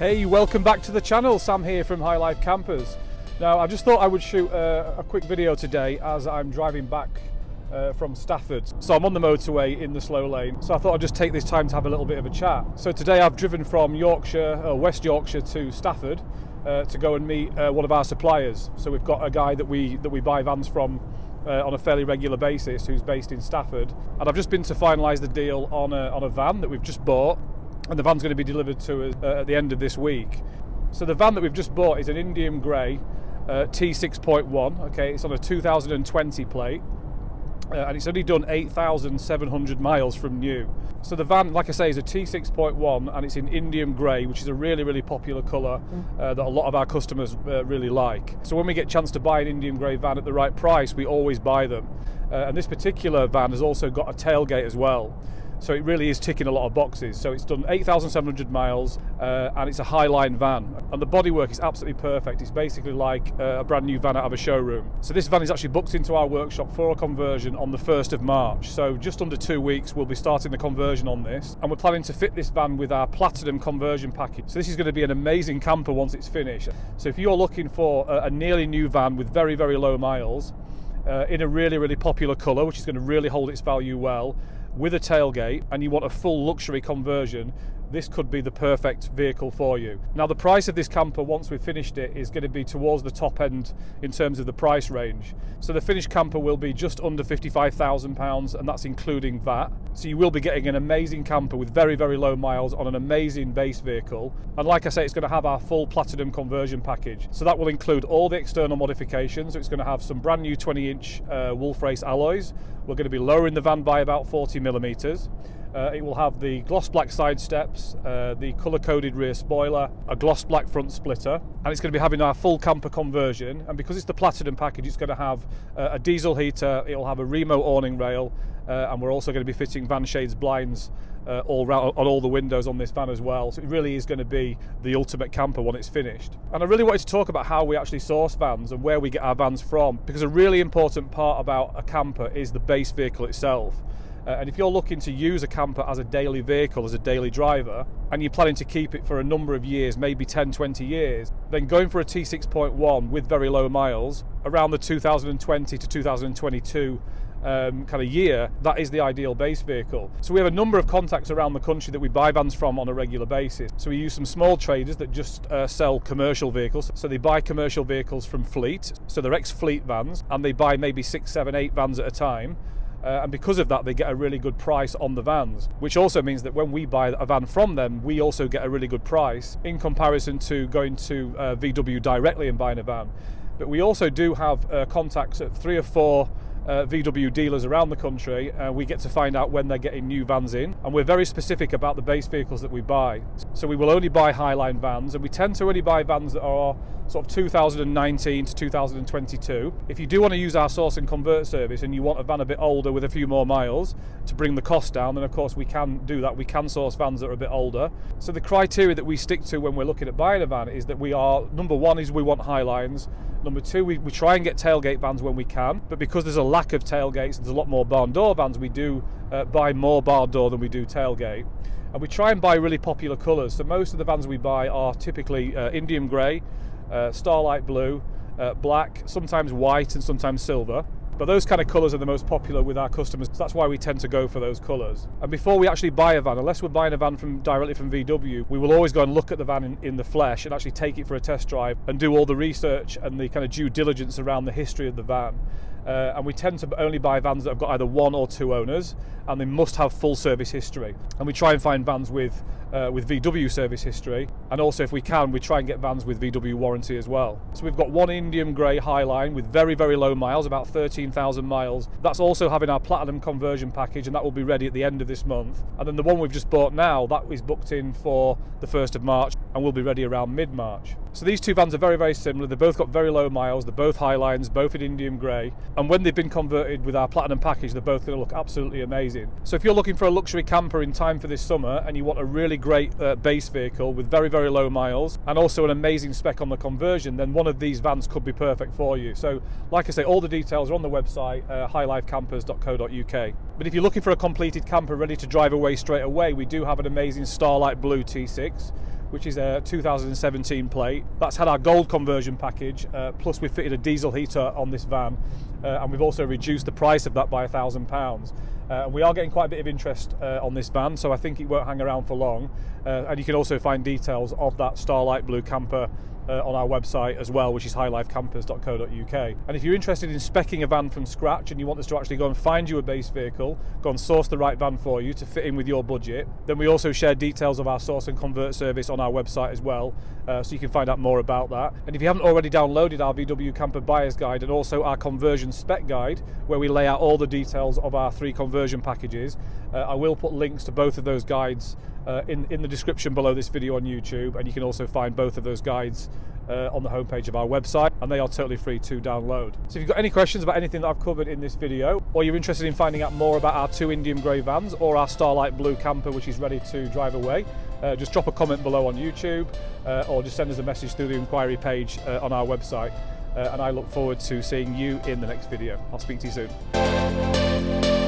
Hey, welcome back to the channel. Sam here from High Life Campers. Now, I just thought I would shoot a quick video today as I'm driving back from Stafford. So I'm on the motorway in the slow lane. So I thought I'd just take this time to have a little bit of a chat. So today I've driven from Yorkshire, West Yorkshire to Stafford to go and meet one of our suppliers. So we've got a guy that we buy vans from on a fairly regular basis who's based in Stafford. And I've just been to finalise the deal on a van that we've just bought. And the van's going to be delivered to us at the end of this week. So the van that we've just bought is an Indium grey T6.1. Okay, it's on a 2020 plate, and it's only done 8,700 miles from new. So the van, like I say, is a T6.1, and it's in Indium grey, which is a really popular colour that a lot of our customers really like. So when we get a chance to buy an Indium grey van at the right price, we always buy them. And this particular van has also got a tailgate as well. So it really is ticking a lot of boxes. So it's done 8,700 miles and it's a Highline van. And the bodywork is absolutely perfect. It's basically like a brand new van out of a showroom. So this van is actually booked into our workshop for a conversion on the 1st of March. So just under 2 weeks, we'll be starting the conversion on this. And we're planning to fit this van with our Platinum conversion package. So this is going to be an amazing camper once it's finished. So if you're looking for a nearly new van with very low miles, in a really popular colour, which is going to really hold its value well, with a tailgate, and you want a full luxury conversion, this could be the perfect vehicle for you. Now, the price of this camper, once we've finished it, is going to be towards the top end in terms of the price range. So the finished camper will be just under £55,000, and that's including VAT. So you will be getting an amazing camper with very low miles on an amazing base vehicle. And like I say, it's going to have our full Platinum conversion package. So that will include all the external modifications. So it's going to have some brand new 20-inch wolf race alloys. We're going to be lowering the van by about 40 millimetres. It will have the gloss black side steps, the colour-coded rear spoiler, a gloss black front splitter, and it's going to be having our full camper conversion. And because it's the Platinum package, it's going to have a diesel heater, it will have a Remo awning rail, and we're also going to be fitting van shades blinds all round on all the windows on this van as well. So it really is going to be the ultimate camper when it's finished. And I really wanted to talk about how we actually source vans and where we get our vans from, because a really important part about a camper is the base vehicle itself. And if you're looking to use a camper as a daily vehicle, as a daily driver, and you're planning to keep it for a number of years, maybe 10, 20 years, then going for a T6.1 with very low miles, around the 2020 to 2022 kind of year, that is the ideal base vehicle. So we have a number of contacts around the country that we buy vans from on a regular basis. So we use some small traders that just sell commercial vehicles. So they buy commercial vehicles from fleet, so they're ex-fleet vans, and they buy maybe 6, 7, 8 vans at a time. And because of that, they get a really good price on the vans, which also means that when we buy a van from them, we also get a really good price in comparison to going to VW directly and buying a van. But we also do have contacts at 3 or 4 VW dealers around the country. We get to find out when they're getting new vans in, and we're very specific about the base vehicles that we buy. So we will only buy Highline vans, and we tend to only buy vans that are sort of 2019 to 2022. If you do want to use our source and convert service and you want a van a bit older with a few more miles to bring the cost down, then of course we can do that. We can source vans that are a bit older. So the criteria that we stick to when we're looking at buying a van is that we are, number one is we want Highlines. Number two, we try and get tailgate vans when we can, but because there's a lack of tailgates and there's a lot more barn door vans, we do buy more barn door than we do tailgate. And we try and buy really popular colours. So most of the vans we buy are typically Indium grey, starlight blue, black, sometimes white and sometimes silver. But those kind of colours are the most popular with our customers, so that's why we tend to go for those colours. And before we actually buy a van, unless we're buying a van directly from VW, we will always go and look at the van in the flesh and actually take it for a test drive and do all the research and the kind of due diligence around the history of the van. And we tend to only buy vans that have got either 1 or 2 owners, and they must have full service history. And we try and find vans with VW service history, and also if we can, we try and get vans with VW warranty as well. So we've got one Indium grey Highline with very low miles, about 13,000 miles. That's also having our Platinum conversion package, and that will be ready at the end of this month. And then the one we've just bought now, that is booked in for the 1st of March and will be ready around mid-March. So these two vans are very similar. They've both got very low miles. They're both Highlines, both in Indium grey. And when they've been converted with our Platinum package, they're both going to look absolutely amazing. So if you're looking for a luxury camper in time for this summer and you want a really great base vehicle with very low miles and also an amazing spec on the conversion, then one of these vans could be perfect for you. So like I say, all the details are on the website, highlifecampers.co.uk. But if you're looking for a completed camper ready to drive away straight away, we do have an amazing Starlight Blue T6, which is a 2017 plate. That's had our gold conversion package, plus we've fitted a diesel heater on this van, and we've also reduced the price of that by £1,000. We are getting quite a bit of interest on this van, so I think it won't hang around for long. And you can also find details of that starlight blue camper on our website as well, which is highlifecampers.co.uk. And if you're interested in speccing a van from scratch and you want us to actually go and find you a base vehicle, go and source the right van for you to fit in with your budget, then we also share details of our source and convert service on our website as well, so you can find out more about that. And if you haven't already downloaded our VW Camper Buyer's Guide and also our conversion spec guide, where we lay out all the details of our 3 conversion packages, I will put links to both of those guides in the description below this video on YouTube, and you can also find both of those guides on the homepage of our website, and they are totally free to download. So if you've got any questions about anything that I've covered in this video, or you're interested in finding out more about our 2 Indium grey vans or our starlight blue camper which is ready to drive away, just drop a comment below on YouTube, or just send us a message through the inquiry page on our website, and I look forward to seeing you in the next video. I'll speak to you soon.